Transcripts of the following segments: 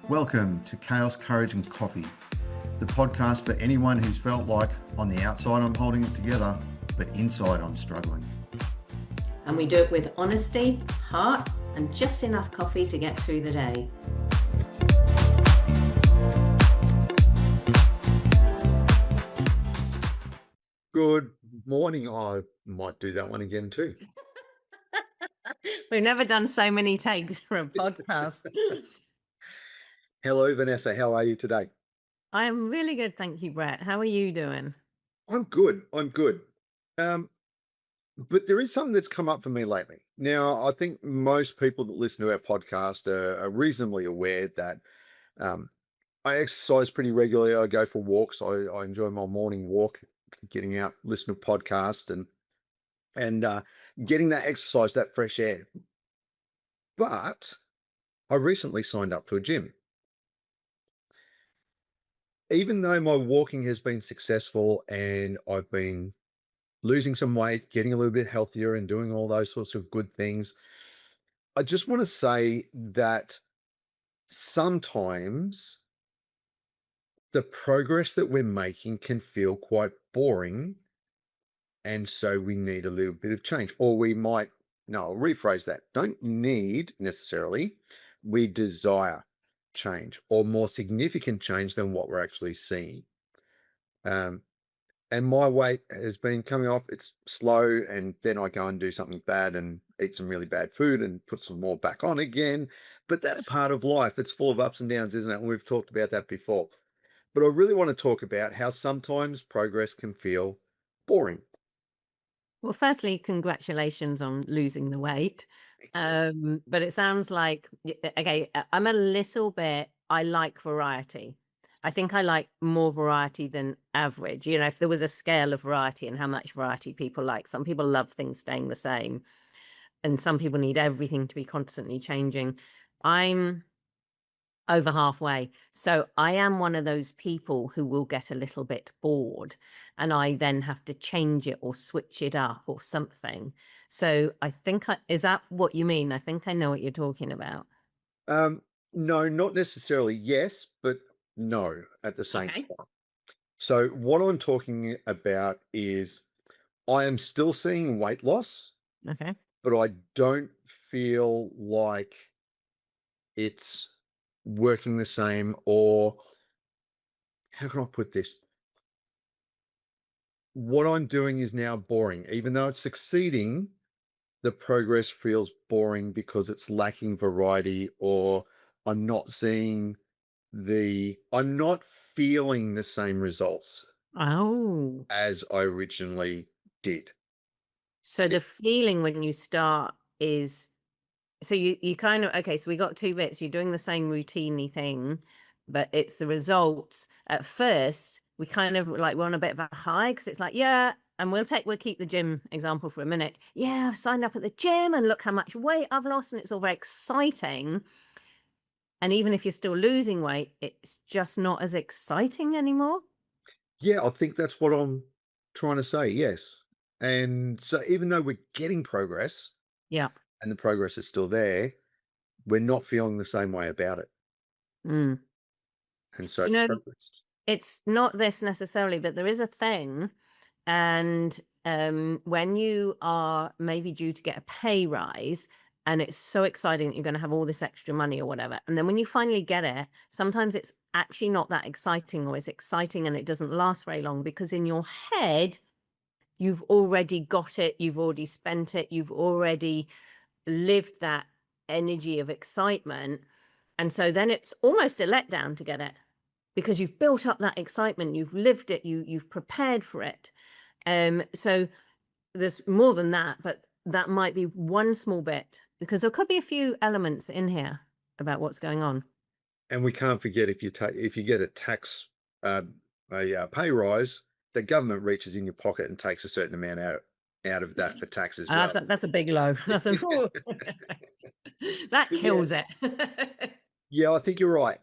Welcome to Chaos, Courage and Coffee, the podcast for anyone who's felt like on the outside I'm holding it together, but inside I'm struggling. And we do it with honesty, heart, and just enough coffee to get through the day. Good morning. I might do that one again too. We've never done so many takes for a podcast. Hello, Vanessa. How are you today? I'm really good, thank you, Brett. How are you doing? I'm good. I'm good. But there is something that's come up for me lately. Now, I think most people that listen to our podcast are reasonably aware that I exercise pretty regularly. I go for walks. I enjoy my morning walk, getting out, listening to podcasts, and getting that exercise, that fresh air. But I recently signed up to a gym. Even though my walking has been successful and I've been losing some weight, getting a little bit healthier and doing all those sorts of good things, I just want to say that sometimes the progress that we're making can feel quite boring. And so we need a little bit of change. Or we might, no, I'll rephrase that. Don't need necessarily, we desire change or more significant change than what we're actually seeing. Um, and my weight has been coming off. It's slow, and then I go and do something bad and eat some really bad food and put some more back on again. But that's part of life. It's full of ups and downs, isn't it? And we've talked about that before. But I really want to talk about how sometimes progress can feel boring. Well, firstly, congratulations on losing the weight. But it sounds like, okay, I'm a little bit, I like variety. I think I like more variety than average. You know, if there was a scale of variety and how much variety people like, some people love things staying the same, and some people need everything to be constantly changing. I'm over halfway. So I am one of those people who will get a little bit bored and I then have to change it or switch it up or something. So I think is that what you mean? I think I know what you're talking about. Um, no, not necessarily. Yes, but no at the same Okay. time. So what I'm talking about is I am still seeing weight loss, Okay. but I don't feel like it's working the same, or how can I put this? What I'm doing is now boring. Even though it's succeeding, the progress feels boring because it's lacking variety, or I'm not seeing I'm not feeling the same results Oh. as I originally did. So the It- feeling when you start is, so you kind of, okay, so we got two bits. You're doing the same routinely thing, but it's the results. At first, we kind of like we're on a bit of a high because it's like, yeah, and we'll keep the gym example for a minute. Yeah, I've signed up at the gym and look how much weight I've lost, and it's all very exciting. And even if you're still losing weight, it's just not as exciting anymore. Yeah, I think that's what I'm trying to say. Yes. And so even though we're getting progress Yeah. and the progress is still there, we're not feeling the same way about it. Mm. And so You know, progress. it's not this necessarily, but there is a thing. And when you are maybe due to get a pay rise and it's so exciting that you're going to have all this extra money or whatever, and then when you finally get it, sometimes it's actually not that exciting, or it's exciting and it doesn't last very long because in your head, you've already got it, you've already spent it, you've already lived that energy of excitement. And so then it's almost a letdown to get it because you've built up that excitement, you've lived it, you've prepared for it. So there's more than that, but that might be one small bit because there could be a few elements in here about what's going on. And we can't forget if you get a tax pay rise, the government reaches in your pocket and takes a certain amount out of that for tax as And well. that's a big low. That's a that But yeah, kills it. yeah, I think you're right.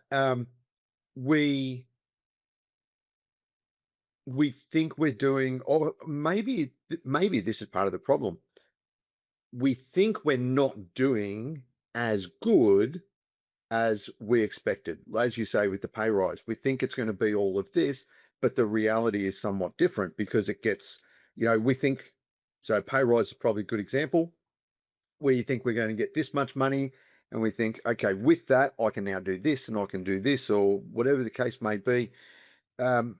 We we think we're doing, or maybe this is part of the problem. We think we're not doing as good as we expected. As you say, with the pay rise, we think it's going to be all of this, but the reality is somewhat different because it gets, we think, so pay rise is probably a good example where you think we're going to get this much money. And we think, okay, with that, I can now do this and I can do this or whatever the case may be. Um,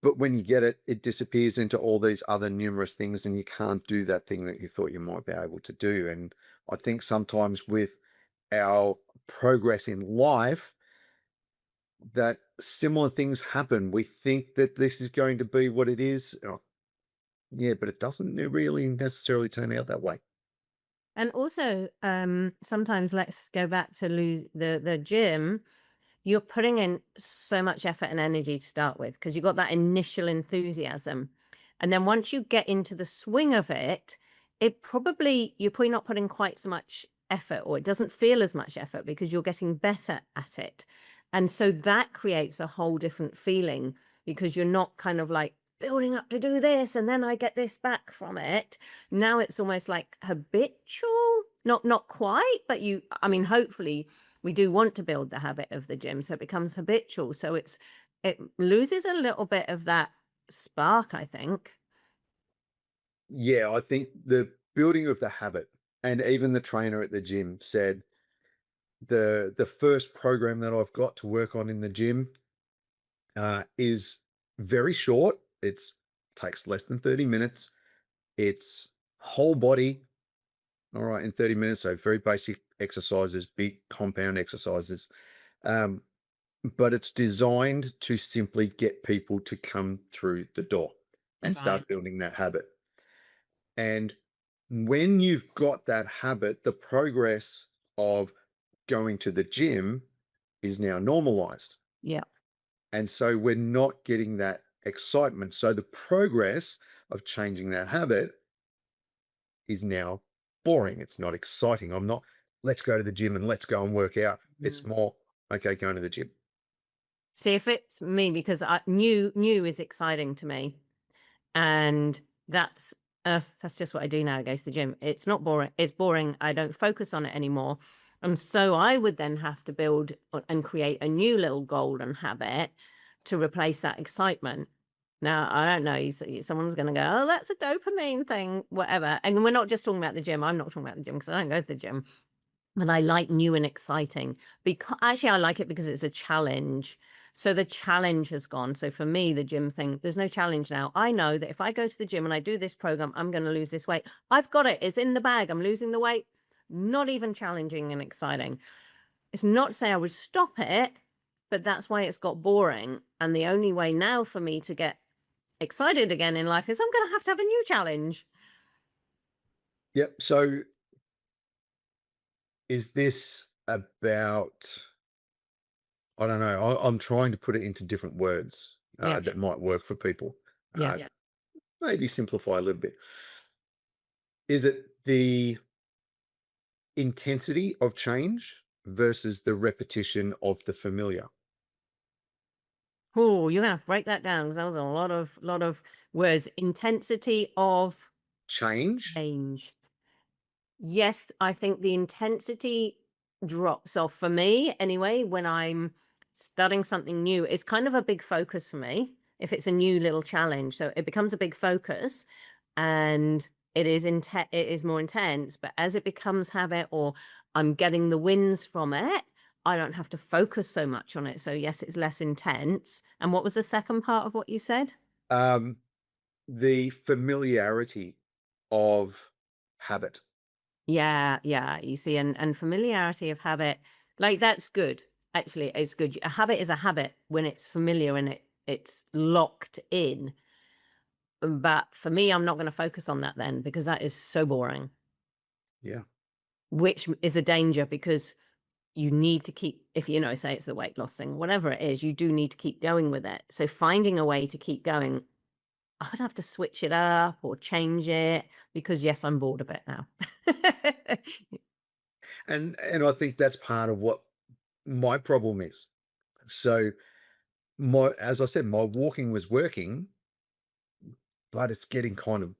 but when you get it, it disappears into all these other numerous things and you can't do that thing that you thought you might be able to do. And I think sometimes with our progress in life, that similar things happen. We think that this is going to be what it is. Yeah, but it doesn't really necessarily turn out that way. And also, sometimes let's go back to lose the gym. You're putting in so much effort and energy to start with because you got that initial enthusiasm. And then once you get into the swing of it, you're probably not putting quite so much effort, or it doesn't feel as much effort because you're getting better at it. And so that creates a whole different feeling because you're not kind of like building up to do this and then I get this back from it. Now it's almost like habitual, not quite, but I mean, hopefully we do want to build the habit of the gym so it becomes habitual, so it loses a little bit of that spark, I think. Yeah, I think the building of the habit, and even the trainer at the gym said the first program that I've got to work on in the gym is very short. It's takes less than 30 minutes. It's whole body, all right, in 30 minutes. So very basic exercises, big compound exercises. Um, but it's designed to simply get people to come through the door and Right. start building that habit. And when you've got that habit, the progress of going to the gym is now normalized. Yeah. And so we're not getting that excitement. So the progress of changing that habit is now boring. It's not exciting. I'm not, let's go to the gym and let's go and work out. It's Mm. more, okay, going to the gym. See, if it's me, because new is exciting to me, and that's just what I do now. I go to the gym. It's not boring. It's boring. I don't focus on it anymore. And so I would then have to build and create a new little golden habit to replace that excitement. Now, I don't know. Someone's going to go, oh, that's a dopamine thing, whatever. And we're not just talking about the gym. I'm not talking about the gym because I don't go to the gym. But I like new and exciting because actually I like it because it's a challenge. So the challenge has gone. So for me, the gym thing, there's no challenge now. I know that if I go to the gym and I do this program, I'm going to lose this weight. I've got it. It's in the bag. I'm losing the weight. Not even challenging and exciting. It's not to say I would stop it, but that's why it's got boring. And the only way now for me to get excited again in life is I'm going to have a new challenge. Yep. So is this about, I don't know, I'm trying to put it into different words Yeah. that might work for people. Yeah. Yeah. Maybe simplify a little bit. Is it the intensity of change versus the repetition of the familiar? Oh, you're gonna have to break that down because that was a lot of words. Intensity of Change? change. Yes, I think the intensity drops off for me anyway when I'm starting something new. It's kind of a big focus for me if it's a new little challenge. So it becomes a big focus and it is more intense, but as it becomes habit or I'm getting the wins from it, I don't have to focus so much on it. So yes, it's less intense. And what was the second part of what you said? Um, the familiarity of habit. Yeah, yeah. You see, and familiarity of habit, like that's good. Actually, it's good. A habit is a habit when it's familiar and it's locked in. But for me, I'm not going to focus on that then because that is so boring, Yeah. which is a danger because you need to keep, if say it's the weight loss thing, whatever it is, you do need to keep going with it. So finding a way to keep going, I would have to switch it up or change it because yes, I'm bored of it now. And I think that's part of what my problem is. So my, as I said, my walking was working, but it's getting kind of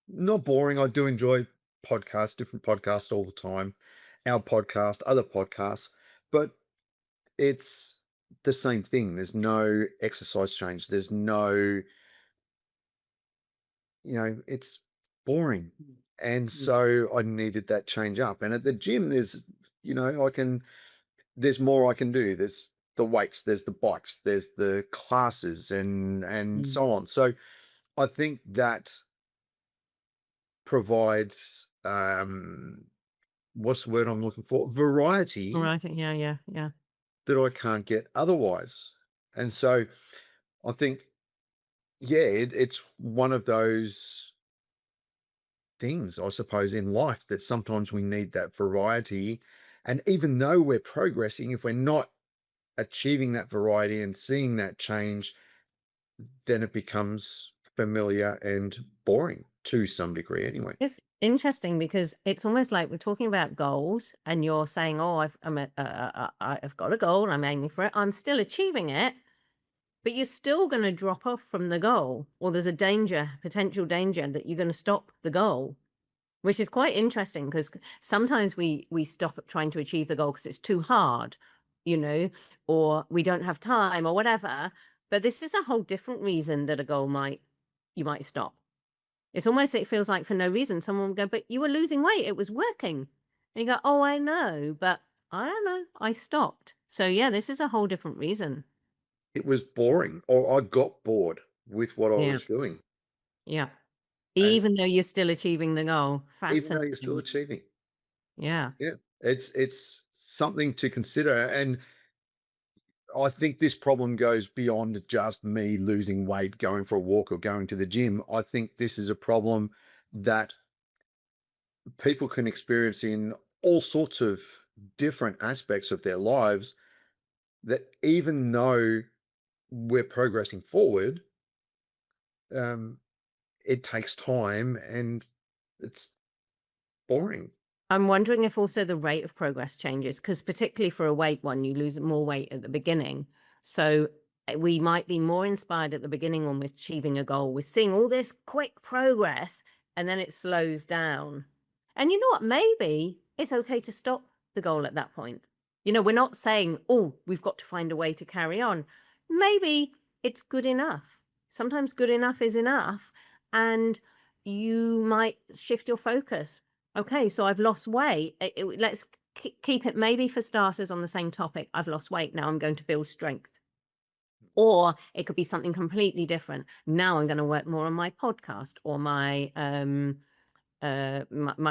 not boring. I do enjoy podcasts, different podcasts all the time, our podcast, other podcasts, but it's the same thing. There's no exercise change. There's no, it's boring. And Mm. so I needed that change up. And at the gym, there's more I can do. There's the weights, there's the bikes, there's the classes and Mm. so on. So I think that provides what's the word I'm looking for? All Variety right. Yeah, yeah, yeah. that I can't get otherwise. And so I think, yeah, it's one of those things, I suppose, in life that sometimes we need that variety. And even though we're progressing, if we're not achieving that variety and seeing that change, then it becomes familiar and boring to some degree anyway. It's interesting because it's almost like we're talking about goals, and you're saying, "Oh, I've got a goal. I'm aiming for it. I'm still achieving it." But you're still going to drop off from the goal, or there's a potential danger that you're going to stop the goal, which is quite interesting because sometimes we stop at trying to achieve the goal because it's too hard, you know, or we don't have time or whatever. But this is a whole different reason that a goal you might stop. It's almost, it feels like for no reason, someone will go, but you were losing weight, it was working. And you go, oh, I know, but I don't know, I stopped. So yeah, this is a whole different reason. It was boring, or I got bored with what I Yeah, was doing. yeah. And Even though you're still achieving the goal. even though you're still Fascinating. achieving. Yeah. Yeah. It's something to consider. And I think this problem goes beyond just me losing weight, going for a walk or going to the gym. I think this is a problem that people can experience in all sorts of different aspects of their lives, that even though we're progressing forward, um, it takes time and it's boring. I'm wondering if also the rate of progress changes, because particularly for a weight one, you lose more weight at the beginning. So we might be more inspired at the beginning when we're achieving a goal. We're seeing all this quick progress and then it slows down. And you know what? Maybe it's okay to stop the goal at that point. We're not saying, oh, we've got to find a way to carry on. Maybe it's good enough. Sometimes good enough is enough. And you might shift your focus. Okay, so I've lost weight. Let's keep it maybe for starters on the same topic. I've lost weight. Now I'm going to build strength. Or it could be something completely different. Now I'm going to work more on my podcast or my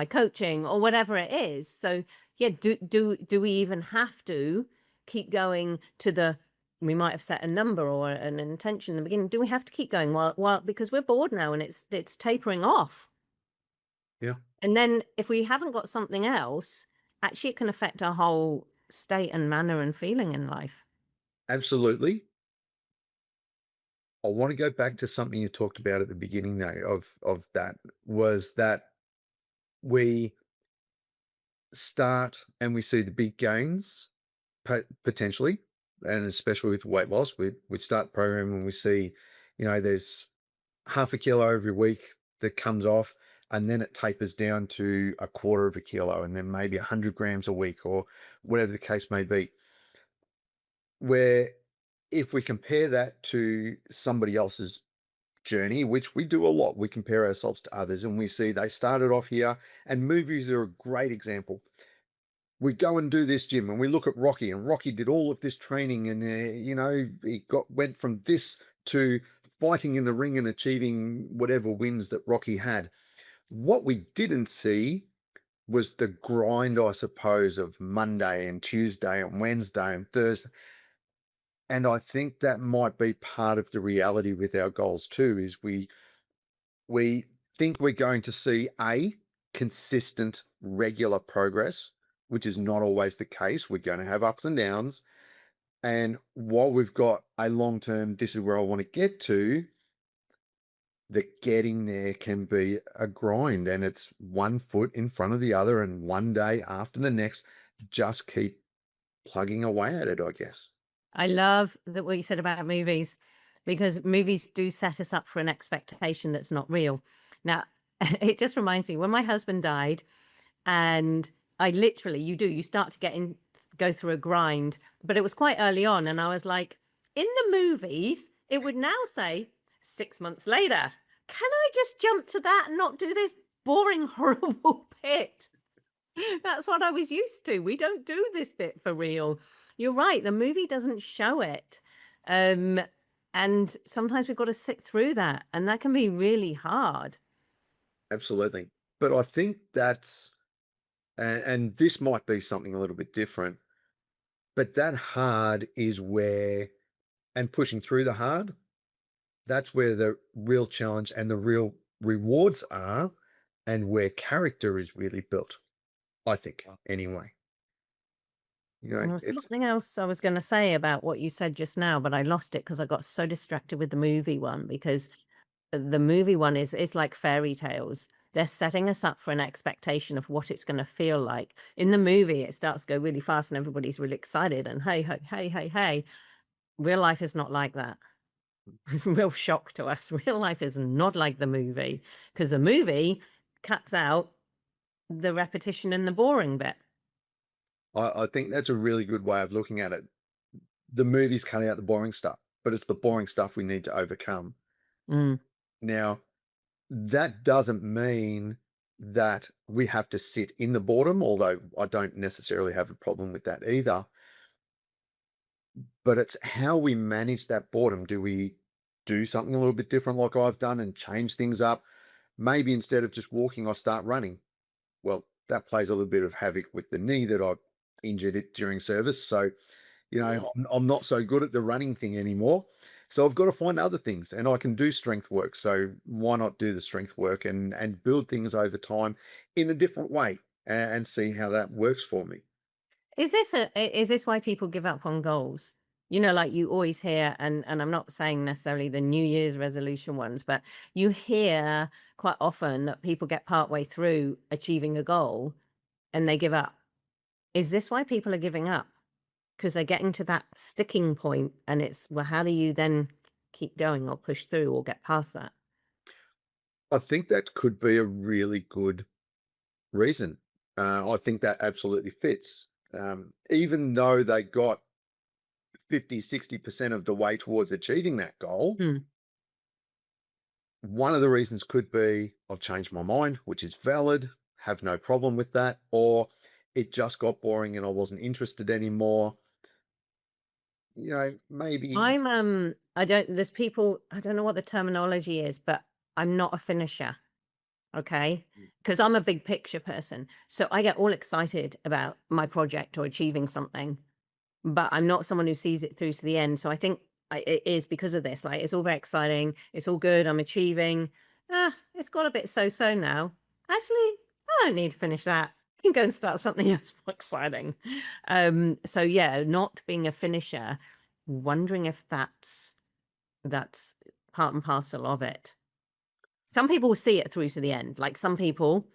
coaching or whatever it is. So yeah, do we even have to keep going to we might have set a number or an intention in the beginning. Do we have to keep going? Well, because we're bored now and it's tapering off. Yeah, And then if we haven't got something else, actually it can affect our whole state and manner and feeling in life. absolutely. I want to go back to something you talked about at the beginning though of that, was that we start and we see the big gains potentially, and especially with weight loss, we start the program and we see, there's half a kilo every week that comes off, and then it tapers down to a quarter of a kilo, and then maybe 100 grams a week, or whatever the case may be. Where if we compare that to somebody else's journey, which we do a lot, we compare ourselves to others and we see they started off here, and movies are a great example. We go and do this gym and we look at Rocky, and Rocky did all of this training, and he went from this to fighting in the ring and achieving whatever wins that Rocky had. What we didn't see was the grind, I suppose, of Monday and Tuesday and Wednesday and Thursday. And I think that might be part of the reality with our goals too, is we think we're going to see a consistent, regular progress, which is not always the case. We're going to have ups and downs. And while we've got a long term, this is where I want to get to, the getting there can be a grind, and it's one foot in front of the other and one day after the next. Just keep plugging away at it, I guess. I love that what you said about movies, because movies do set us up for an expectation that's not real. Now, it just reminds me when my husband died, and I literally, you start to go through a grind, but it was quite early on. And I was like, in the movies, it would now say 6 months later. Can I just jump to that and not do this boring, horrible bit? That's what I was used to. We don't do this bit for real. You're right. The movie doesn't show it. Um, and sometimes we've got to sit through that, and that can be really hard. Absolutely. But I think that's, and this might be something a little bit different, but that hard is where, and pushing through the hard, that's where the real challenge and the real rewards are, and where character is really built, I think, anyway. You know, There was it's, something else I was going to say about what you said just now, but I lost it because I got so distracted with the movie one. Because the movie one is like fairy tales. They're setting us up for an expectation of what it's going to feel like. In the movie, it starts to go really fast and everybody's really excited and hey, hey, hey, hey, hey. Real life is not like that. Real shock to us. Real life is not like the movie, because the movie cuts out the repetition and the boring bit. I think that's a really good way of looking at it. The movie's cutting out the boring stuff, but it's the boring stuff we need to overcome. Mm. Now, that doesn't mean that we have to sit in the boredom, although I don't necessarily have a problem with that either. But it's how we manage that boredom. Do we do something a little bit different like I've done and change things up? Maybe instead of just walking, I start running. Well, that plays a little bit of havoc with the knee that I injured it during service. So, I'm not so good at the running thing anymore. So I've got to find other things, and I can do strength work. So why not do the strength work and build things over time in a different way and see how that works for me? Is this why people give up on goals? Like you always hear, and I'm not saying necessarily the New Year's resolution ones, but you hear quite often that people get partway through achieving a goal and they give up. Is this why people are giving up? Because they're getting to that sticking point, and it's, well, how do you then keep going or push through or get past that? I think that could be a really good reason. I think that absolutely fits. Even though they got 50, 60% of the way towards achieving that goal, Hmm. one of the reasons could be I've changed my mind, which is valid, have no problem with that, or it just got boring and I wasn't interested anymore. Maybe. I don't, there's people, I don't know what the terminology is, but I'm not a finisher. Okay. Because I'm a big picture person. So I get all excited about my project or achieving something, but I'm not someone who sees it through to the end. So I think it is because of this. Like, it's all very exciting. It's all good. I'm achieving. It's got a bit so now. Actually, I don't need to finish that. I can go and start something else more exciting. So yeah, not being a finisher, wondering if that's part and parcel of it. Some people will see it through to the end. Like, some people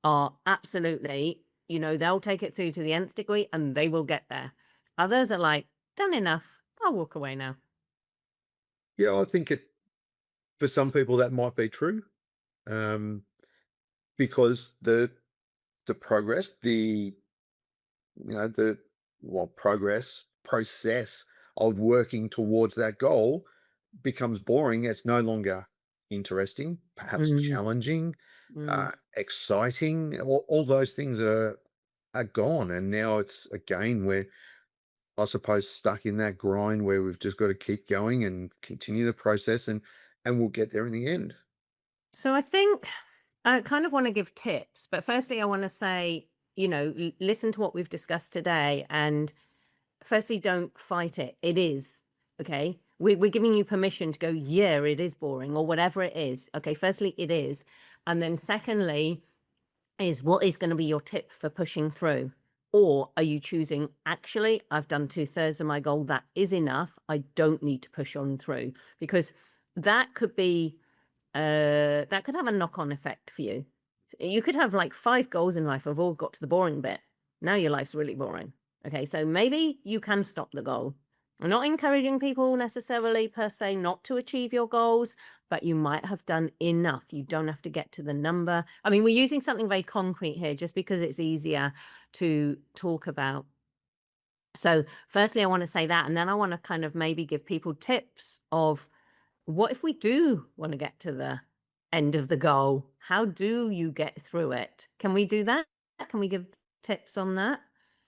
are absolutely, they'll take it through to the nth degree and they will get there. Others are like, done enough. I'll walk away now. Yeah, I think for some people that might be true. Um, because the progress, the progress process of working towards that goal becomes boring. It's no longer interesting, perhaps Mm, challenging, mm. exciting. All those things are gone, and now it's again we're, I suppose, stuck in that grind where we've just got to keep going and continue the process, and we'll get there in the end. So I think I kind of want to give tips, but firstly, I want to say, listen to what we've discussed today. And firstly, don't fight it. It is. Okay. We're giving you permission to go, yeah, it is boring or whatever it is. Okay. Firstly, it is. And then secondly, is what is going to be your tip for pushing through? Or are you choosing, actually, I've done 2/3 of my goal. That is enough. I don't need to push on through, because that could be, that could have a knock-on effect for you. You could have like 5 goals in life have all got to the boring bit. Now your life's really boring. Okay, so maybe you can stop the goal. I'm not encouraging people necessarily per se not to achieve your goals, but you might have done enough. You don't have to get to the number. I mean, we're using something very concrete here just because it's easier to talk about. So, firstly, I want to say that, and then I want to kind of maybe give people tips of what if we do want to get to the end of the goal? How do you get through it? Can we do that? Can we give tips on that?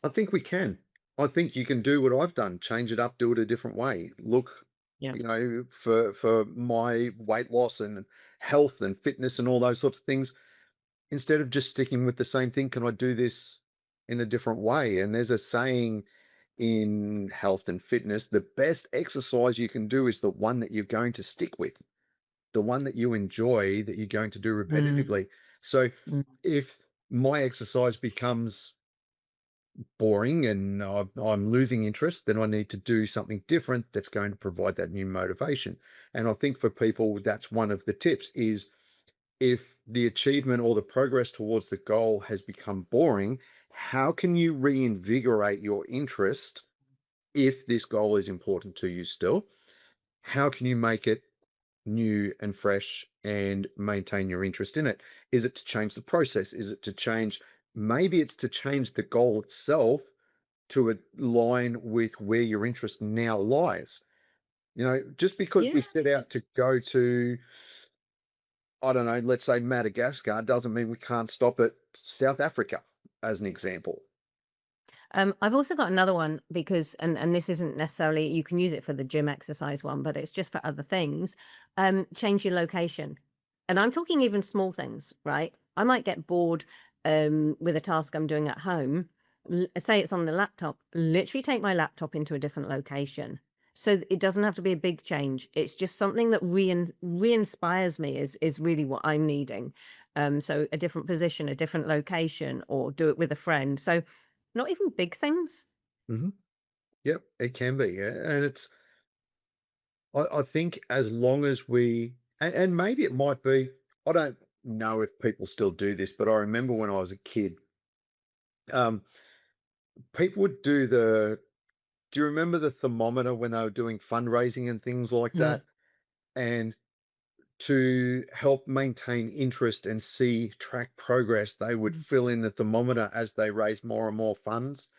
I think we can. I think you can do what I've done, change it up, do it a different way. Look, Yeah. for my weight loss and health and fitness and all those sorts of things, instead of just sticking with the same thing, can I do this in a different way? And there's a saying in health and fitness, the best exercise you can do is the one that you're going to stick with, the one that you enjoy, that you're going to do Mm, repetitively. So mm. if my exercise becomes boring and I'm losing interest, then I need to do something different that's going to provide that new motivation. And I think for people, that's one of the tips is if the achievement or the progress towards the goal has become boring, how can you reinvigorate your interest if this goal is important to you still? How can you make it new and fresh and maintain your interest in it? Is it to change the process? Is it to change? Maybe it's to change the goal itself to align with where your interest now lies. Just because we Yeah. set out to go to, I don't know, let's say Madagascar, doesn't mean we can't stop at South Africa, as an example. I've also got another one because, and this isn't necessarily you can use it for the gym exercise one, but it's just for other things. Change your location, and I'm talking even small things, right? I might get bored with a task I'm doing at home. Say it's on the laptop. Literally take my laptop into a different location, so it doesn't have to be a big change. It's just something that re-inspires me is really what I'm needing. So a different position, a different location, or do it with a friend. So not even big things. Hmm. Yep, it can be. Yeah. And I think as long as and maybe it might be, I don't know if people still do this, but I remember when I was a kid, um, people would do you remember the thermometer when they were doing fundraising and things like Yeah. that? And to help maintain interest and see track progress, they would Mm. fill in the thermometer as they raise more and more funds.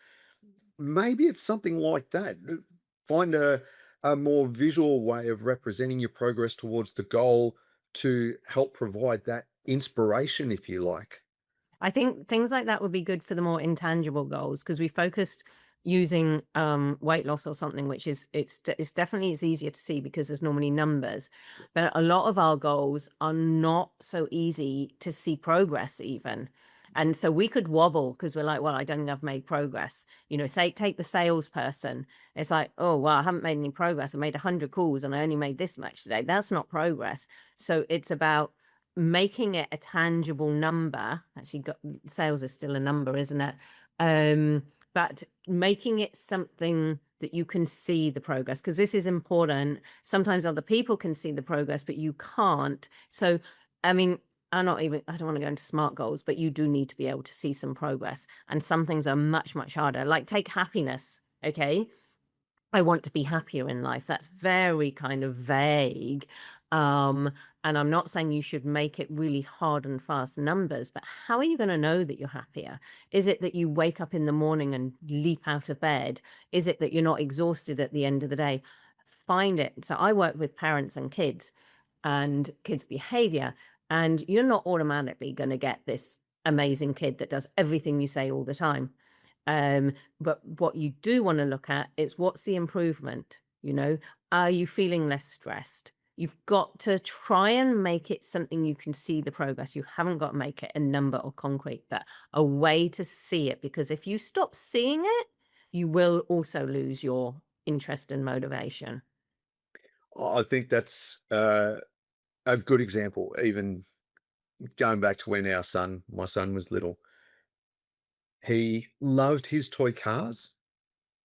Maybe it's something like that. Find a more visual way of representing your progress towards the goal to help provide that inspiration, if you like. I think things like that would be good for the more intangible goals because we focused using weight loss or something, which is it's definitely it's easier to see because there's normally numbers, but a lot of our goals are not so easy to see progress even. And so we could wobble because we're like, well, I don't think I've made progress. Say take the salesperson. It's like, oh well, I haven't made any progress. I made 100 calls and I only made this much today. That's not progress. So it's about making it a tangible number. Actually, sales is still a number, isn't it? Um, but making it something that you can see the progress, because this is important. Sometimes other people can see the progress, but you can't. So, I mean, I don't want to go into smart goals, but you do need to be able to see some progress. And some things are much, much harder. Like take happiness. Okay. I want to be happier in life. That's very kind of vague. Um, and I'm not saying you should make it really hard and fast numbers, but how are you going to know that you're happier? Is it that you wake up in the morning and leap out of bed? Is it that you're not exhausted at the end of the day? Find it. So I work with parents and kids' behavior, and you're not automatically going to get this amazing kid that does everything you say all the time. But what you do want to look at is what's the improvement? Are you feeling less stressed? You've got to try and make it something you can see the progress. You haven't got to make it a number or concrete, but a way to see it. Because if you stop seeing it, you will also lose your interest and motivation. I think that's a good example. Even going back to when my son was little, he loved his toy cars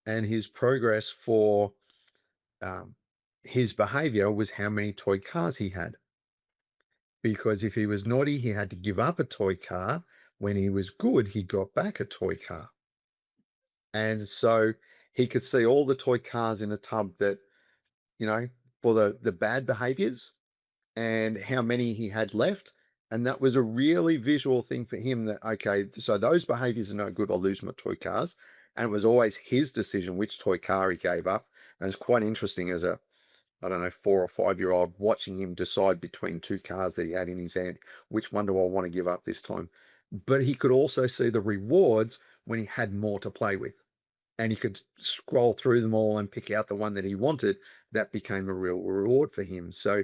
and his progress for um, his behavior was how many toy cars he had. Because if he was naughty, he had to give up a toy car. When he was good, he got back a toy car. And so he could see all the toy cars in a tub that, you know, for the bad behaviors and how many he had left. And that was a really visual thing for him that, okay, so those behaviors are no good. I'll lose my toy cars. And it was always his decision which toy car he gave up. And it's quite interesting as a, I don't know, 4 or 5 year old watching him decide between two cars that he had in his hand. Which one do I want to give up this time? But he could also see the rewards when he had more to play with. And he could scroll through them all and pick out the one that he wanted. That became a real reward for him. So,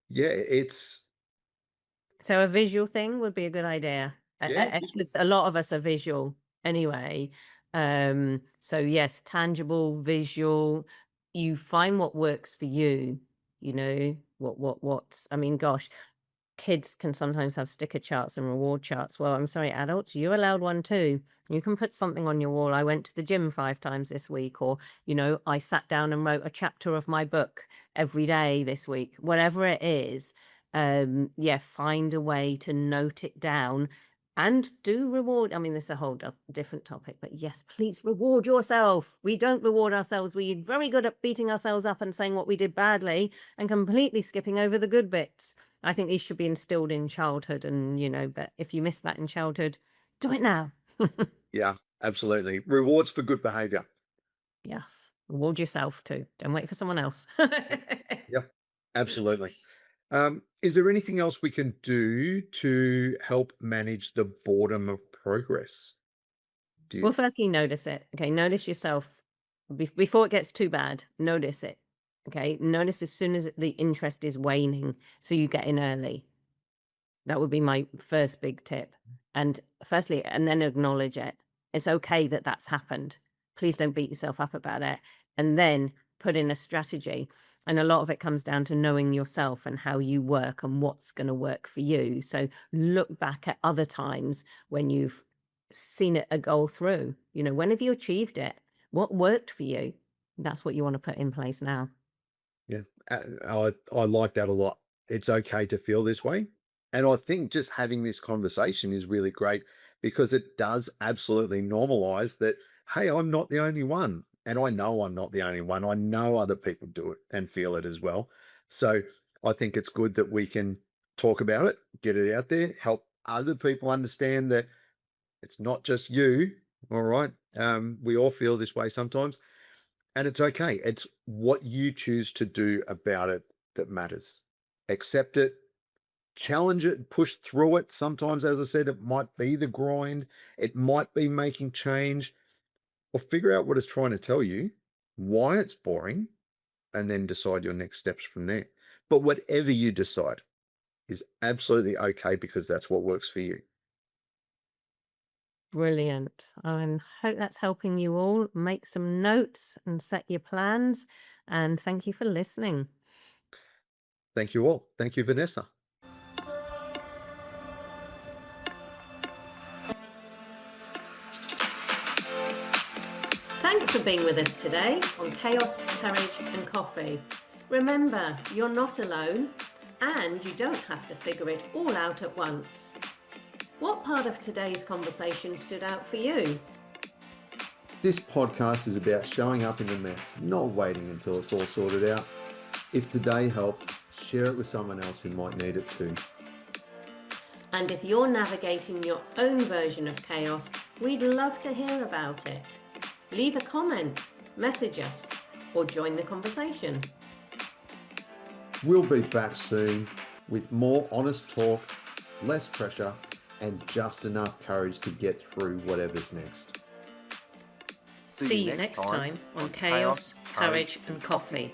yeah, it's, So a visual thing would be a good idea, yeah, because a lot of us are visual anyway. So yes, tangible, visual. You find what works for you. You know what's. I mean, gosh, kids can sometimes have sticker charts and reward charts. Well, I'm sorry, adults, you're allowed one too. You can put something on your wall. I went to the gym 5 times this week, or, I sat down and wrote a chapter of my book every day this week, whatever it is. Yeah, find a way to note it down and do reward. I mean, this is a whole different topic, but yes, please reward yourself. We don't reward ourselves. We're very good at beating ourselves up and saying what we did badly and completely skipping over the good bits. I think these should be instilled in childhood, and but if you miss that in childhood, do it now. yeah, absolutely. Rewards for good behavior. Yes. Reward yourself too. Don't wait for someone else. Yep, absolutely. Is there anything else we can do to help manage the boredom of progress? Do you, Well, firstly, notice it. Okay. Notice yourself before it gets too bad. Notice it. Okay. Notice as soon as the interest is waning. So you get in early. That would be my first big tip. And firstly, and then acknowledge it. It's okay that that's happened. Please don't beat yourself up about it. And then put in a strategy. And a lot of it comes down to knowing yourself and how you work and what's going to work for you. So look back at other times when you've seen it a goal through. When have you achieved it? What worked for you? That's what you want to put in place now. yeah, I like that a lot. It's okay to feel this way. And I think just having this conversation is really great because it does absolutely normalize that, hey, I'm not the only one. And I know I'm not the only one. I know other people do it and feel it as well. So I think it's good that we can talk about it, get it out there, help other people understand that it's not just you. All right. We all feel this way sometimes. And it's okay. It's what you choose to do about it that matters. Accept it, challenge it, push through it. Sometimes, as I said, it might be the grind, it might be making change, or figure out what it's trying to tell you, why it's boring, and then decide your next steps from there. But whatever you decide is absolutely okay because that's what works for you. Brilliant. And hope that's helping you all make some notes and set your plans. And thank you for listening. Thank you all. Thank you, Vanessa. Thanks for being with us today on Chaos, Courage and Coffee. Remember, you're not alone and you don't have to figure it all out at once. What part of today's conversation stood out for you? This podcast is about showing up in the mess, not waiting until it's all sorted out. If today helped, share it with someone else who might need it too. And if you're navigating your own version of chaos, we'd love to hear about it. Leave a comment, message us, or join the conversation. We'll be back soon with more honest talk, less pressure, and just enough courage to get through whatever's next. See you next time on Chaos, Courage and Coffee.